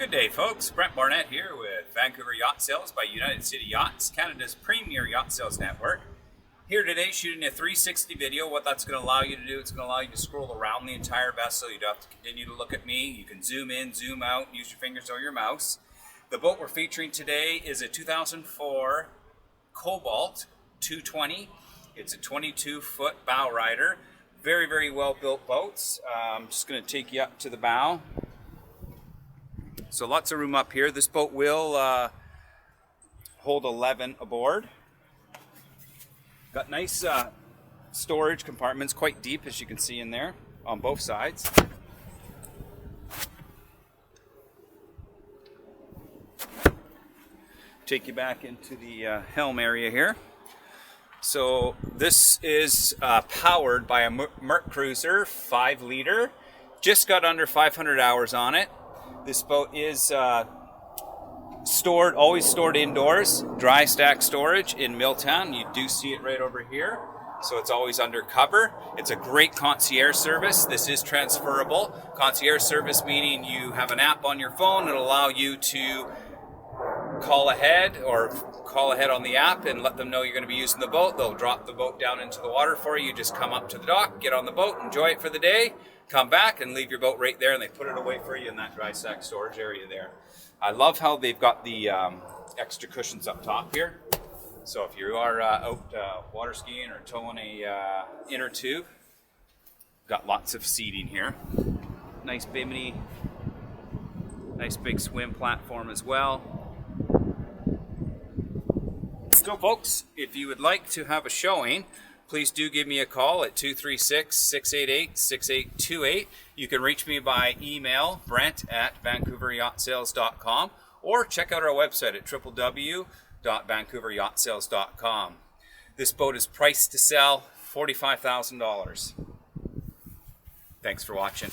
Good day, folks. Brent Barnett here with Vancouver Yacht Sales by United City Yachts, Canada's premier yacht sales network. Here today shooting a 360 video. What that's going to allow you to do, it's going to allow you to scroll around the entire vessel. You don't have to continue to look at me. You can zoom in, zoom out, use your fingers or your mouse. The boat we're featuring today is a 2004 Cobalt 220. It's a 22-foot bow rider. Very, very well built boats. I'm just going to take you up to the bow. So lots of room up here. This boat will hold 11 aboard. Got nice storage compartments, quite deep as you can see in there on both sides. Take you back into the helm area here. So this is powered by a MerCruiser 5-liter. Just got under 500 hours on it. This boat is always stored indoors, dry stack storage in MILLTOWN. You do see it right over here. So it's always under cover. It's a great concierge service. This is transferable. Concierge service meaning you have an app on your phone that'll allow you to call ahead on the app and let them know you're going to be using the boat. They'll drop the boat down into the water for you. You just come up to the dock, get on the boat, enjoy it for the day, come back and leave your boat right there, and they put it away for you in that dry stack storage area there. I love how they've got the extra cushions up top here. So if you are out water skiing or towing a inner tube, got lots of seating here. Nice bimini, nice big swim platform as well. So folks, if you would like to have a showing, please do give me a call at 236-688-6828. You can reach me by email, brent@vancouveryachtsales.com, or check out our website at www.vancouveryachtsales.com. This boat is priced to sell $45,000. Thanks for watching.